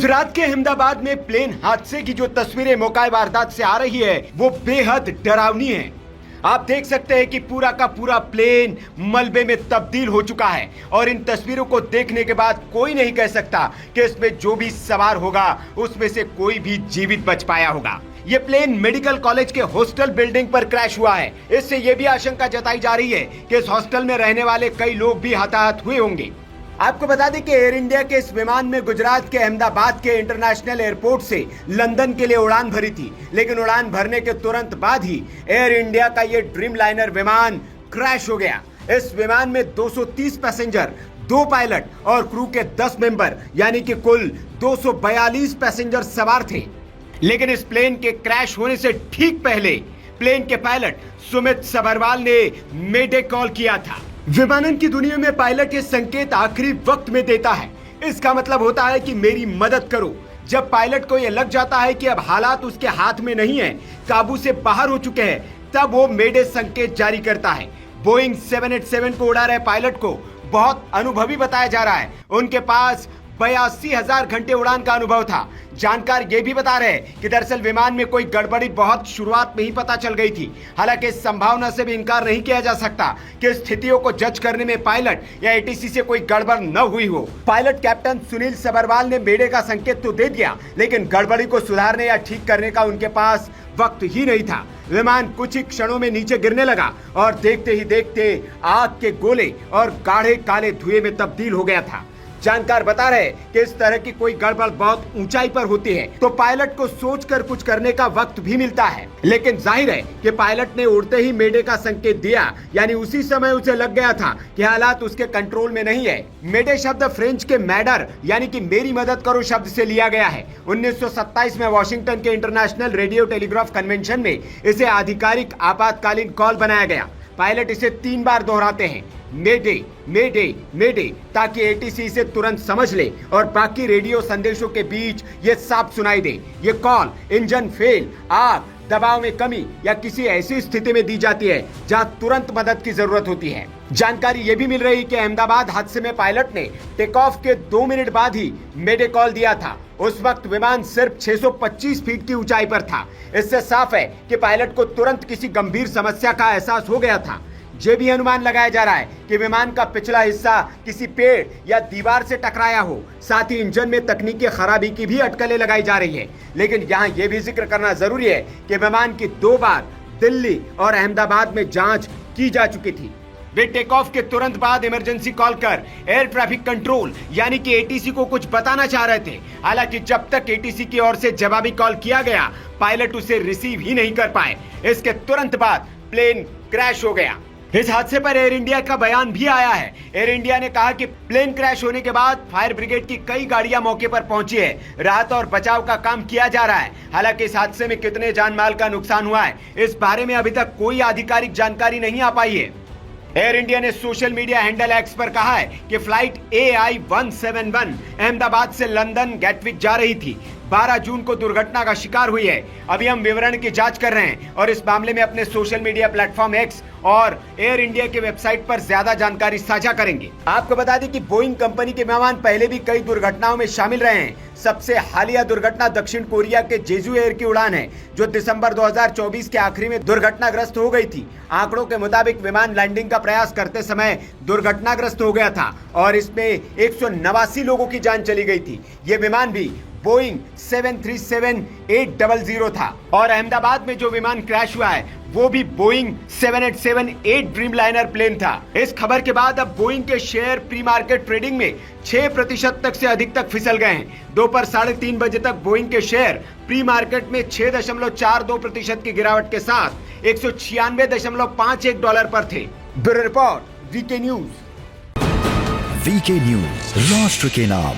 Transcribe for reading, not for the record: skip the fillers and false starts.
गुजरात के अहमदाबाद में प्लेन हादसे की जो तस्वीरें मौका वारदात से आ रही है वो बेहद डरावनी है। आप देख सकते हैं कि पूरा का पूरा प्लेन मलबे में तब्दील हो चुका है और इन तस्वीरों को देखने के बाद कोई नहीं कह सकता कि इसमें जो भी सवार होगा उसमें से कोई भी जीवित बच पाया होगा। ये प्लेन मेडिकल कॉलेज के हॉस्टल बिल्डिंग पर क्रैश हुआ है। इससे ये भी आशंका जताई जा रही है कि इस हॉस्टल में रहने वाले कई लोग भी हताहत हुए होंगे। आपको बता दें कि एयर इंडिया के इस विमान में गुजरात के अहमदाबाद के इंटरनेशनल एयरपोर्ट से लंदन के लिए उड़ान भरी थी, लेकिन उड़ान भरने के तुरंत बाद ही एयर इंडिया का ये ड्रीम लाइनर विमान क्रैश हो गया। इस विमान में 230 पैसेंजर, 2 पायलट और क्रू के 10 मेंबर यानी कि कुल 242 पैसेंजर सवार थे। लेकिन इस प्लेन के क्रैश होने से ठीक पहले प्लेन के पायलट सुमित सबरवाल ने मेडे कॉल किया था। विमानन की दुनिया में पायलट ये संकेत आखिरी वक्त में देता है। इसका मतलब होता है कि मेरी मदद करो। जब पायलट को ये लग जाता है कि अब हालात उसके हाथ में नहीं है, काबू से बाहर हो चुके हैं, तब वो मेडे संकेत जारी करता है। बोइंग 787 को उड़ा रहे पायलट को बहुत अनुभवी बताया जा रहा है। उनके पास 82,000 घंटे उड़ान का अनुभव था। जानकार ये भी बता रहे हैं कि दरअसल विमान में कोई गड़बड़ी बहुत शुरुआत में ही पता चल गई थी। हालांकि इस संभावना से भी इनकार नहीं किया जा सकता कि स्थितियों को जज करने में पायलट या एटीसी से कोई गड़बड़ न हुई हो। पायलट कैप्टन सुनील सबरवाल ने मेडे का संकेत तो दे दिया, लेकिन गड़बड़ी को सुधारने या ठीक करने का उनके पास वक्त ही नहीं था। विमान कुछ ही क्षणों में नीचे गिरने लगा और देखते ही देखते आग के गोले और गाढ़े काले धुएं में तब्दील हो गया था। जानकार बता रहे कि इस तरह की कोई गड़बड़ बहुत ऊंचाई पर होती है तो पायलट को सोचकर कुछ करने का वक्त भी मिलता है, लेकिन जाहिर है कि पायलट ने उड़ते ही मेडे का संकेत दिया, यानी उसी समय उसे लग गया था कि हालात उसके कंट्रोल में नहीं है। मेडे शब्द फ्रेंच के मैडर यानी कि मेरी मदद करो शब्द से लिया गया है। 1927 में वॉशिंगटन के इंटरनेशनल रेडियो टेलीग्राफ कन्वेंशन में इसे आधिकारिक आपातकालीन कॉल बनाया गया। पायलट इसे 3 बार दोहराते हैं, मेडे मेडे मेडे, ताकि एटीसी इसे तुरंत समझ ले और बाकी रेडियो संदेशों के बीच ये साफ सुनाई दे। ये कॉल इंजन फेल, आग, दबाव में कमी या किसी ऐसी स्थिति में दी जाती है जहां तुरंत मदद की जरूरत होती है। जानकारी ये भी मिल रही कि अहमदाबाद हादसे में पायलट ने टेक ऑफ के 2 मिनट बाद ही मेडे कॉल दिया था। उस वक्त विमान सिर्फ 625 फीट की ऊंचाई पर था। इससे साफ है कि पायलट को तुरंत किसी गंभीर समस्या का एहसास हो गया था। ये भी अनुमान लगाया जा रहा है कि विमान का पिछला हिस्सा किसी पेड़ या दीवार से टकराया हो। साथ ही इंजन में तकनीकी खराबी की भी अटकलें लगाई जा रही है। लेकिन यहाँ यह भी जिक्र करना जरूरी है कि विमान की 2 बार दिल्ली और अहमदाबाद में जांच की जा चुकी थी। वे टेक ऑफ के तुरंत बाद इमरजेंसी कॉल कर एयर ट्रैफिक कंट्रोल यानी कि एटीसी को कुछ बताना चाह रहे थे। हालांकि जब तक एटीसी की ओर से जवाबी कॉल किया गया, पायलट उसे रिसीव ही नहीं कर पाए। इसके तुरंत बाद प्लेन क्रैश हो गया। इस हादसे पर एयर इंडिया का बयान भी आया है। एयर इंडिया ने कहा कि प्लेन क्रैश होने के बाद फायर ब्रिगेड की कई गाड़ियां मौके पर पहुंची है। राहत और बचाव का काम किया जा रहा है। हालांकि इस हादसे में कितने जान माल का नुकसान हुआ है, इस बारे में अभी तक कोई आधिकारिक जानकारी नहीं आ पाई है। एयर इंडिया ने सोशल मीडिया हैंडल एक्स पर कहा है कि फ्लाइट AI-171 अहमदाबाद से लंदन गैटविक जा रही थी। 12 जून को दुर्घटना का शिकार हुई है। अभी हम विवरण की जांच कर रहे हैं और इस मामले में अपने सोशल मीडिया प्लेटफॉर्म एक्स और एयर इंडिया के वेबसाइट पर ज्यादा जानकारी साझा करेंगे। आपको बता दें कि बोइंग कंपनी के विमान पहले भी कई दुर्घटनाओं में शामिल रहे हैं। सबसे हालिया दुर्घटना दक्षिण कोरिया के जेजू एयर की उड़ान है, जो दिसंबर 2024 के आखिरी में दुर्घटनाग्रस्त हो गई थी। आंकड़ों के मुताबिक विमान लैंडिंग का प्रयास करते समय दुर्घटनाग्रस्त हो गया था और इसमें 189 लोगों की जान चली गई थी। ये विमान भी बोइंग 737-800 था और अहमदाबाद में जो विमान क्रैश हुआ है वो भी बोइंग 787-8 ड्रीम लाइनर प्लेन था। इस खबर के बाद अब बोइंग के शेयर प्री मार्केट ट्रेडिंग में 6% तक से अधिक तक फिसल गए हैं। दोपहर 3:30 बजे तक बोइंग के शेयर प्री मार्केट में 6.42% की गिरावट के साथ $196.51 पर थे। Bureau report, VK news. VK news, राष्ट्र के नाम।